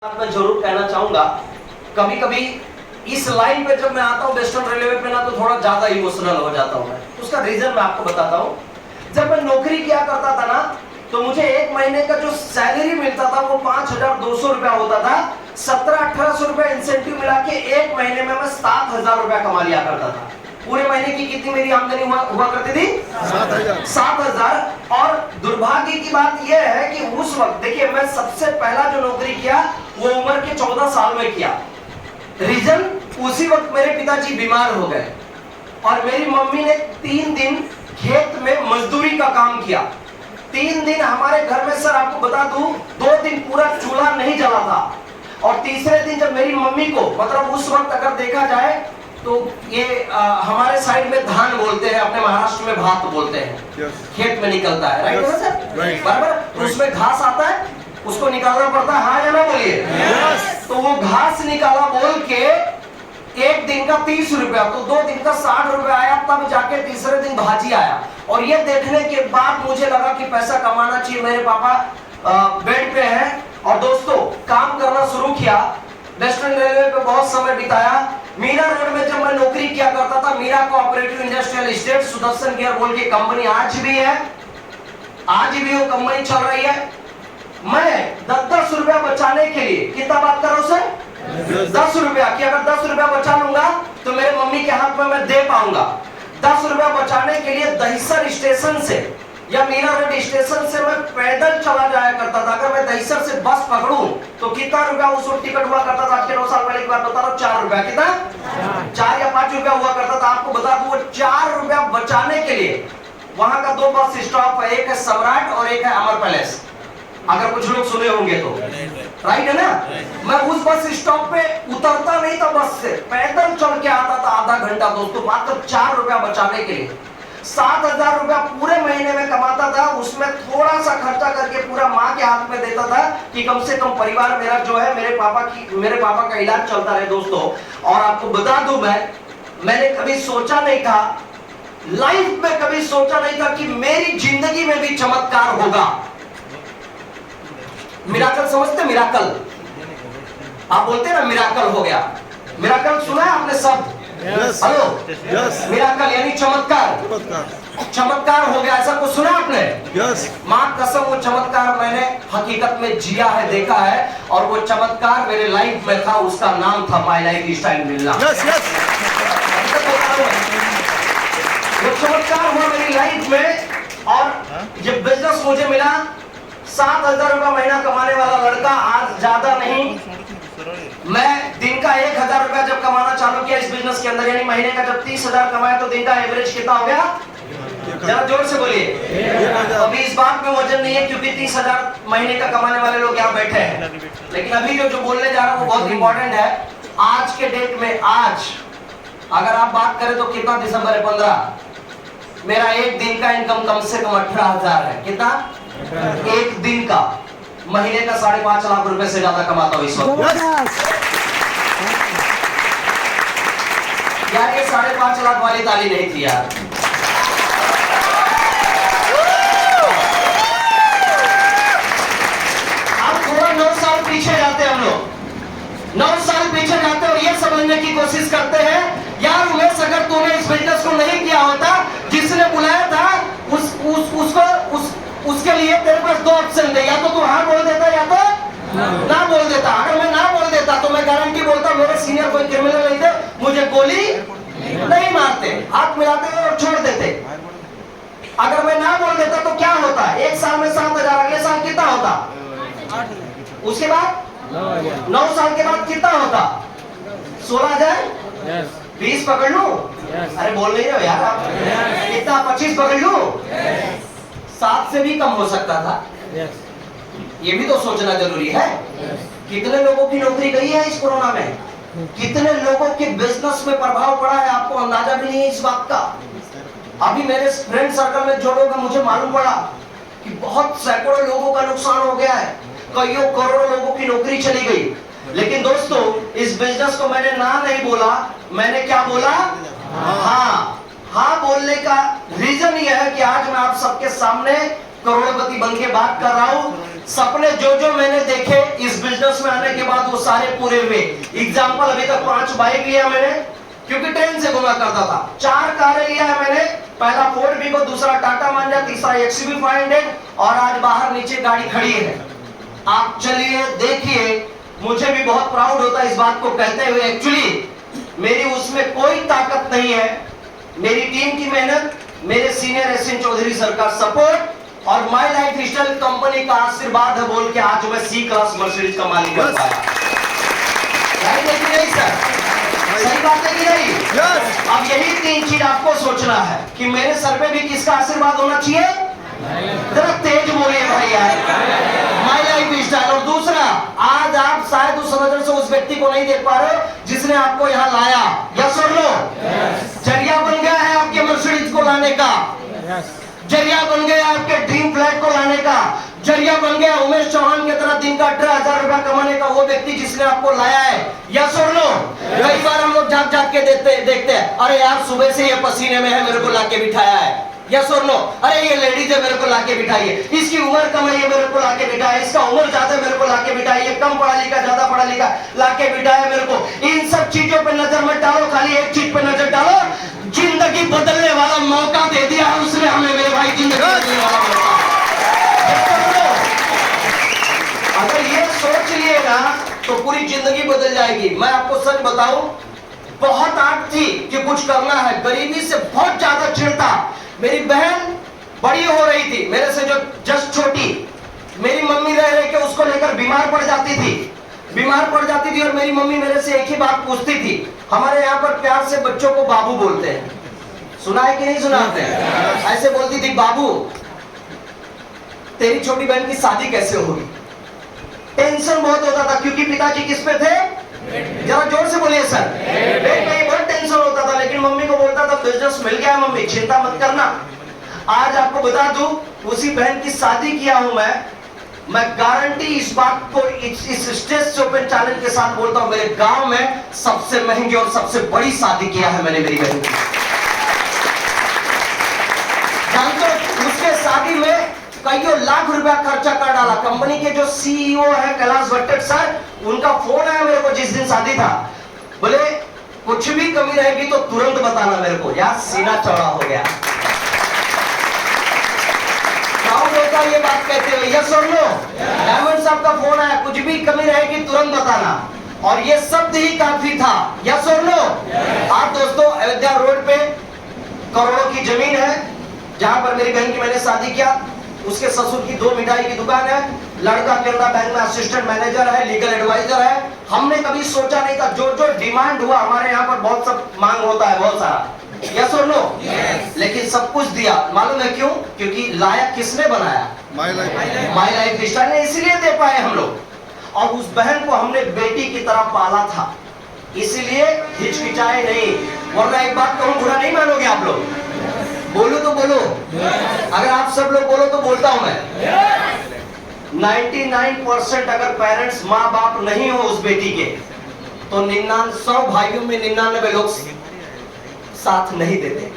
मैं जरूर कहना चाहूंगा, कभी कभी इस लाइन पे जब मैं आता हूँ वेस्टर्न रेलवे पे ना, तो थोड़ा ज्यादा इमोशनल हो जाता हूँ मैं। उसका रीजन मैं आपको बताता हूँ। जब मैं नौकरी किया करता था ना, तो मुझे एक महीने का जो सैलरी मिलता था वो 5,200 रुपया होता था। 1700-1800 रुपया इंसेंटिव मिला के एक महीने में मैं 7,000 रुपया कमा लिया करता था। पूरे महीने की कितनी मेरी आमदनी हुआ करती थी? 7,000। और दुर्भाग्य की बात यह है कि उस वक्त देखिए, मैं सबसे पहला जो नौकरी किया वो उम्र के 14 साल में किया। रीजन, उसी वक्त मेरे पिताजी बीमार हो गए और मेरी मम्मी ने 3 दिन खेत में मजदूरी का काम किया। 3 दिन हमारे घर में, सर आपको बता दूं, 2 दिन पूरा चूल्हा नहीं जला था। और तीसरे दिन जब मेरी मम्मी को, मतलब उस वक्त अगर देखा जाए तो ये हमारे साइड में धान बोलते हैं, अपने महाराष्ट्र में भात बोलते हैं। खेत में निकलता है, राइट है सर? बराबर। तो उसमें घास आता है, उसको निकालना पड़ता है, हाँ या ना बोलिए? तो वो घास निकाला बोल के एक दिन का 30 रुपया, तो 2 दिन का 60 रुपया आया। तब जाके तीसरे दिन भाजी आया। और ये देखने के बाद मुझे लगा कि पैसा कमाना चाहिए। मेरे पापा बेड पे हैं और दोस्तों काम करना शुरू किया। वेस्टर्न रेलवे पे बहुत समय बिताया। मीरा रोड में जब मैं नौकरी किया करता था, Meera cooperative industrial estate Sudarshan gear बोल के कंपनी आज भी है, आज भी वो कंपनी चल रही है। मैं 10-10 रुपया बचाने के लिए, कितना बात कर रहा हूं सर? 10 रुपया की अगर 10 रुपया बचा लूंगा तो मेरे मम्मी के हाथ में मैं दे पाऊंगा। 10 रुपया बचाने के लिए दहिसर स्टेशन से या मीरा रोड स्टेशन से मैं पैदल चला जाया करता था। अगर मैं दहिसर से बस पकड़ूं तो कितना रुपया उस वक्त टिकट हुआ करता था? आज के 9 साल पहले की बात बता रहा हूं, 4 रुपया। कितना? 4 या 5 रुपया हुआ करता था। आपको बता दूं, वो 4 रुपया बचाने के लिए वहां का 2 बस स्टॉप है, एक है सम्राट और एक है अमर पैलेस। अगर कुछ लोग सुने होंगे तो, राइट है ना? मैं उस बस स्टॉप पे उतरता नहीं था बस से, पैदल चल के आता था आधा घंटा दोस्तों, मात्र 4 रुपया बचाने के लिए। 7,000 रुपया पूरे महीने में कमाता था। उसमें थोड़ा सा खर्चा करके पूरा माँ के हाथ में देता था कि कम से कम परिवार मेरा जो है, मेरे पापा का इलाज चलता रहे दोस्तों। और आपको बता दूं, मैंने कभी सोचा नहीं था, लाइफ में कभी सोचा नहीं था कि मेरी जिंदगी में भी चमत्कार होगा। मिराकल समझते? मिराकल आप बोलते हैं ना, मिराकल हो गया। मिराकल सुना है आपने सब? हेलो, मिराकल यानी चमत्कार। चमत्कार हो गया, ऐसा कुछ सुना आपने? मां कसम, वो चमत्कार मैंने हकीकत में जिया है, देखा है। और वो चमत्कार मेरे लाइफ में था, उसका नाम था माय लाइफ स्टाइल मिलना। वो चमत्कार हुआ मेरी लाइफ में। और जब बिजनेस मुझे मिला, 7,000 रुपया महीना कमाने वाला लड़का, आज ज्यादा नहीं, मैं दिन का 1,000 रुपया जब कमाना चालू किया इस बिजनेस के अंदर, यानी महीने का जब 30,000 कमाया तो दिन का एवरेज कितना हो गया? जरा जोर से बोलिए। अभी इस बात में वजन नहीं है, क्योंकि 30,000 महीने का कमाने वाले लोग यहाँ बैठे हैं। लेकिन अभी जो बोलने जा रहा हूँ वो बहुत इंपॉर्टेंट है। आज के डेट में, आज अगर आप बात करें तो कितना दिसंबर है? 15। मेरा एक दिन का इनकम कम से कम 18,000 है। कितना? एक दिन का। महीने का 5.5 लाख रुपए से ज्यादा कमाता हूं इस वक्त। यार ये 5.5 लाख वाली ताली नहीं थी यार। अब थोड़ा 9 साल पीछे जाते हैं हम लोग, 9 साल पीछे जाते हैं और ये समझने की कोशिश करते हैं, यार उमेश, अगर तूने इस बिजनेस को नहीं किया होता, जिसने बुलाया था उसके लिए तेरे पास 2 ऑप्शन थे, या तो तू हाँ बोल देता या तो ना बोल देता। अगर मैं ना बोल देता तो मैं गारंटी बोलता, मेरे सीनियर कोई क्रिमिनल नहीं थे, मुझे गोली नहीं मारते, हाथ मिलाते और छोड़ देते। अगर मैं ना बोल देता तो क्या होता? 1 साल में 7,000, अगले साल कितना होता? 8, उसके बाद 9 साल के बाद कितना होता? 16,000। 20 पकड़ लूं? अरे बोल नहीं रहे यार आप। कितना? 25 पकड़ लूं? 7 से भी कम हो सकता था। ये भी तो सोचना जरूरी है। कितने लोगों की नौकरी गई है इस कोरोना में? कितने लोगों के बिजनेस में प्रभाव पड़ा है, आपको अंदाजा भी नहीं है इस बात का। अभी मेरे फ्रेंड सर्कल में जो लोग हैं, मुझे मालूम पड़ा कि बहुत सैकड़ों लोगों का नुकसान हो गया है, कईयों करोड़ों लोगों की नौकरी चली गई। लेकिन दोस्तों, इस बिजनेस को मैंने ना नहीं बोला, मैंने क्या बोला? हाँ। हाँ बोलने का रीजन यह है कि आज मैं आप सबके सामने करोड़पति बन के बात कर रहा हूँ। सपने जो जो मैंने देखे इस बिजनेस में आने के बाद वो सारे पूरे हुए। एग्जाम्पल, अभी तक 5 बाइक लिया मैंने, क्योंकि ट्रेन से घुमा करता था। 4 कारें लिया है मैंने, पहला फोर्ड वीगो, दूसरा टाटा मांजा, तीसरा एक्सयूवी 500 और आज बाहर नीचे गाड़ी खड़ी है। आप चलिए देखिए, मुझे भी बहुत प्राउड होता है इस बात को कहते हुए। एक्चुअली मेरी उसमें कोई ताकत नहीं है, मेरी टीम की मेहनत, मेरे सीनियर एसएन चौधरी सर का सपोर्ट और माई लाइफ स्टाइल कंपनी का आशीर्वाद है बोल के आज मैं सी क्लास मर्सिडीज का मालिक बन पाया। नहीं सर, सही बात है कि नहीं? अब यही 3 चीज आपको सोचना है कि मेरे सर पे भी किसका आशीर्वाद होना चाहिए। जरा तेज बोलिए भाई यार, माई लाइफ स्टाइल। और दूसरा, आज आप शायद उस नजर से उस व्यक्ति को नहीं देख पा रहे जिसने आपको यहाँ लाया। यस और नो? जरिया बन गया है आपके मर्सिडीज को लाने का, जरिया बन गया आपके ड्रीम फ्लैट को लाने का, जरिया बन गया उमेश चौहान की तरह दिन का 18,000 रुपया कमाने का वो व्यक्ति जिसने आपको लाया है। यस और नो? कई बार हम लोग जाग जाग के देखते हैं, अरे यार सुबह से ये पसीने में है, मेरे को लाके बिठाया है। यस और नो? अरे ये लेडीज है, मेरे को लाके बिठाई है, इसकी उम्र कम है, ये मेरे को लाके बिठाया है, इसका उम्र ज्यादा है, मेरे को लाके बिठाई है, कम पढ़ा लिखा ज्यादा पढ़ा लिखा लाके बिठाया मेरे को। इन सब चीजों पे नजर मत डालो, खाली एक चीज पे नजर डालो, जिंदगी बदलने वाला मौका दे दिया है उसने हमें मेरे भाई, जिंदगी बदलने वाला मौका। अगर ये सोच लिए ना तो पूरी जिंदगी बदल जाएगी। मैं आपको सच बताऊं, बहुत आग थी कि कुछ करना है, गरीबी से बहुत ज्यादा चिढ़ता। मेरी बहन बड़ी हो रही थी मेरे से, जो जस्ट छोटी, मेरी मम्मी रह रहे के उसको लेकर बीमार पड़ जाती थी और मेरी मम्मी मेरे से एक ही बात पूछती थी। हमारे यहाँ पर प्यार से बच्चों को बाबू बोलते हैं, सुना है कि नहीं सुनाते? ऐसे बोलती थी, बाबू तेरी छोटी बहन की शादी कैसे होगी। टेंशन बहुत होता था क्योंकि पिताजी किस पे थे, जरा जोर से बोलिए सर, बहुत टेंशन होता था। लेकिन मम्मी को बोलता था बिजनेस मिल गया मम्मी, चिंता मत करना। आज आपको बता दूं, उसी बहन की शादी किया हूं मैं गारंटी इस बात को इस स्टेज से ओपन चैलेंज के साथ बोलता हूं, मेरे गांव में सबसे महंगी और सबसे बड़ी शादी किया है मैंने मेरी बहन की। जानते हो उसके शादी में कईयों लाख रुपया खर्चा कर डाला। कंपनी के जो सीईओ है कैलाश भट्ट सर, उनका फोन आया मेरे को जिस दिन शादी था, बोले कुछ भी कमी रहेगी तो तुरंत बताना मेरे को, यार सीना चौड़ा हो गया। होता ये बात कहते हुए, यस और नो? डायमंड साहब का फोन आया, कुछ भी कमी रहेगी तुरंत बताना, और ये शब्द ही काफी था। यस और नो? आप दोस्तों, अयोध्या रोड पे करोड़ों की जमीन है जहां पर मेरी बहन की मैंने शादी किया। उसके ससुर की 2 मिठाई की दुकान है, लड़का केनरा बैंक में असिस्टेंट मैनेजर है, लीगल एडवाइजर है। हमने कभी सोचा नहीं था, जो जो डिमांड हुआ, हमारे यहाँ पर बहुत सब मांग होता है बहुत सारा, यस और नो? लेकिन सब कुछ दिया। मालूम है क्यों? क्योंकि लायक किसने बनाया? माई लाइफ स्टाइल ने, इसीलिए दे पाए हम लोग। और उस बहन को हमने बेटी की तरह पाला था, इसीलिए हिचकिचाए नहीं। वरना एक बात कहूं, बुरा नहीं मानोगे आप लोग, बोलो तो बोलो, अगर आप सब लोग बोलो तो बोलता हूं मैं। 99% अगर पेरेंट्स माँ बाप नहीं हो उस बेटी के, तो 100 भाइयों में 99 लोग साथ नहीं देते।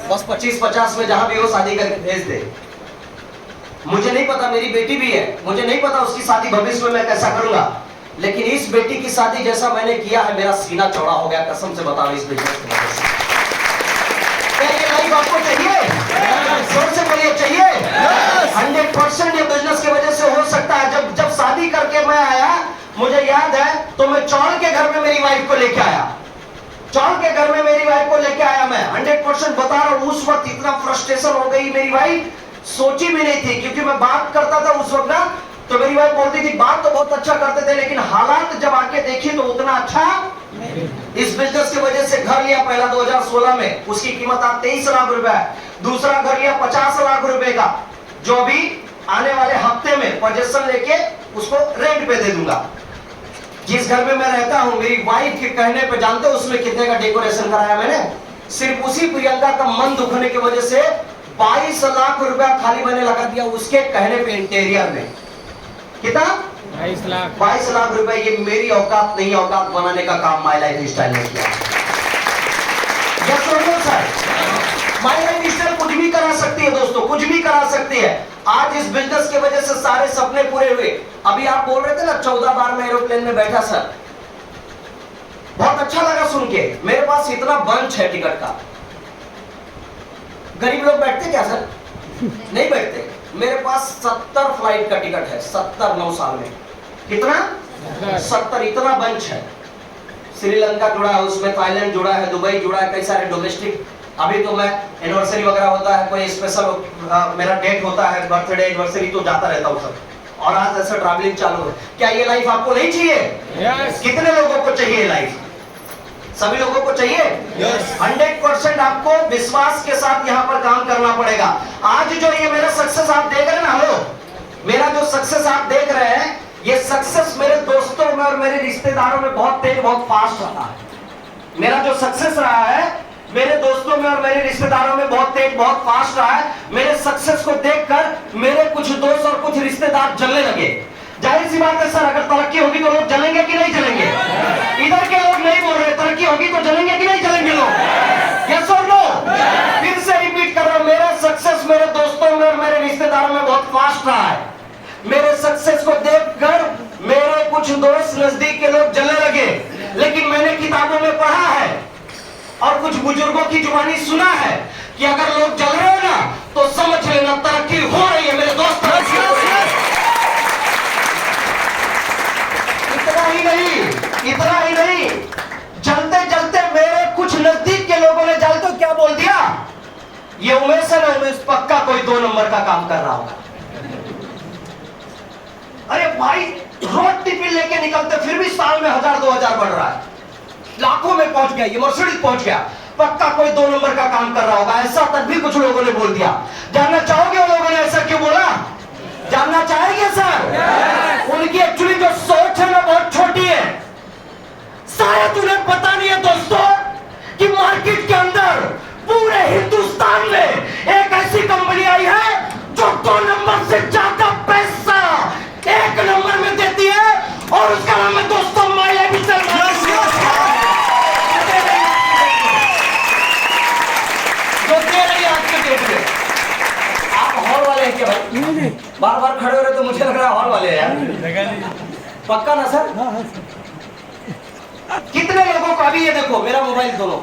बस 25-50 में जहां भी हो शादी करके भेज दे। मुझे नहीं पता, मेरी बेटी भी है, मुझे नहीं पता उसकी शादी भविष्य में मैं कैसा करूंगा, लेकिन इस बेटी की शादी जैसा मैंने किया है, मेरा सीना चौड़ा हो गया, कसम से बताओ। इस बिजनेस की वजह से क्या ये लाइफ आपको चाहिए? जोर से बोलिए, चाहिए? 100% ये बिजनेस की वजह से हो सकता है। जब शादी करके मैं आया, मुझे याद है, तो मैं चौल के घर में मेरी वाइफ को लेके आया, चौल के घर में मेरी वाइफ को लेके आया मैं। 100% बता रहा हूं, उस वक्त इतना फ्रस्ट्रेशन हो गई मेरी वाइफ, सोची भी नहीं थी। क्योंकि मैं बात करता था उस वक्त ना, तो मेरी वाइफ बोलती थी बात तो बहुत अच्छा करते थे, लेकिन हालात जब आके देखी तो उतना अच्छा। इस बिजनेस की वजह से घर लिया पहला 2016 में, उसकी कीमत आज 23 लाख रुपए है। दूसरा घर लिया 50 लाख रुपए का, जो अभी आने वाले हफ्ते में पोजेशन लेके उसको रेंट पे दे दूंगा। जिस घर में मैं रहता हूं, मेरी वाइफ के कहने पे, जानते हो उसमें कितने का डेकोरेशन कराया मैंने? सिर्फ उसी प्रियंका का मन दुखने की वजह से 22 लाख रुपया खाली मैंने लगा दिया उसके कहने पे इंटीरियर में। कितना? 22 लाख रुपए। ये मेरी औकात नहीं, औकात बनाने का काम माई लाइफ स्टाइल ने किया। सर, माई लाइफ स्टाइल कुछ भी करा सकती है दोस्तों, कुछ भी करा सकती है। आज इस बिजनेस की वजह से सारे सपने पूरे हुए। अभी आप बोल रहे थे ना 14 बार मैं एरोप्लेन में बैठा सर, बहुत अच्छा लगा सुन के। मेरे पास इतना बंच है टिकट का। गरीब लोग बैठते क्या सर? नहीं बैठते। मेरे पास 70 फ्लाइट का टिकट है, 70 9 साल में। कितना? 70। इतना बंच है। श्रीलंका जुड़ा है उसमें, थाईलैंड जुड़ा है, दुबई जुड़ा है, कई सारे डोमेस्टिक। अभी तो मैं एनिवर्सरी वगैरह होता है, कोई स्पेशल मेरा डेट होता है, बर्थडे एनिवर्सरी, तो जाता रहता हूँ सब। और आज ऐसा ट्रैवलिंग चालू है। क्या ये लाइफ आपको नहीं चाहिए? yes. कितने लोगों को चाहिए लाइफ? सभी लोगों को चाहिए। yes. 100% आपको विश्वास के साथ यहाँ पर काम करना पड़ेगा। आज जो ये मेरा सक्सेस आप देख रहे हैं ना, हेलो, मेरा जो सक्सेस आप देख रहे हैं, ये सक्सेस मेरे दोस्तों में और मेरे रिश्तेदारों में बहुत तेज, बहुत फास्ट रहा है। मेरा जो सक्सेस रहा है मेरे दोस्तों में और मेरे रिश्तेदारों में बहुत तेज, बहुत फास्ट रहा है। मेरे सक्सेस को देखकर मेरे कुछ दोस्त और कुछ रिश्तेदार जलने लगे। जाहिर सी बात है सर, अगर तरक्की होगी तो लोग जलेंगे कि नहीं जलेंगे? इधर के लोग नहीं बोल रहे, तरक्की होगी तो जलेंगे कि नहीं जलेंगे लोग? यस और नो? फिर से रिपीट कर रहा हूं, मेरा सक्सेस मेरे दोस्तों में और मेरे रिश्तेदारों में बहुत फास्ट रहा है। मेरे सक्सेस को देखकर मेरे कुछ दोस्त नजदीक के लोग जलने लगे। लेकिन मैंने किताबों में पढ़ा है और कुछ बुजुर्गों की जुबानी सुना है कि अगर लोग जल रहे हैं ना तो समझ लेना तरक्की हो रही है मेरे दोस्त। इतना ही नहीं, जलते जलते मेरे कुछ नजदीक के लोगों ने जल तो क्या बोल दिया, ये उमेश है ना, उमेश पक्का कोई 2 नंबर का काम कर रहा होगा। अरे भाई, रोड टिफिन लेके निकलते फिर भी साल में 1000-2000 बढ़ रहा है, लाखों में पहुंच गया, ये मर्सिडीज पहुंच गया, पक्का कोई 2 नंबर का काम कर रहा होगा। ऐसा तक भी कुछ लोगों ने बोल दिया। जानना चाहोगे उन लोगों ने ऐसा क्यों बोला? जानना चाहेंगे सर? yes. उनकी एक्चुअली जो सोच है ना बहुत छोटी है। शायद उन्हें पता नहीं है दोस्तों कि मार्केट के अंदर पूरे हिंदुस्तान में एक ऐसी कंपनी आई है जो 2 नंबर से ज्यादा पैसा 1 नंबर में देती है, और उसका नाम है दोस्तों माया बिचल। जो दे रही है आज के डेट में। आप हॉल वाले हैं क्या भाई? बार बार खड़े हो रहे तो मुझे लग रहा है हॉल वाले हैं। पक्का ना सर? कितने लोगों को, अभी ये देखो मेरा मोबाइल दोनों,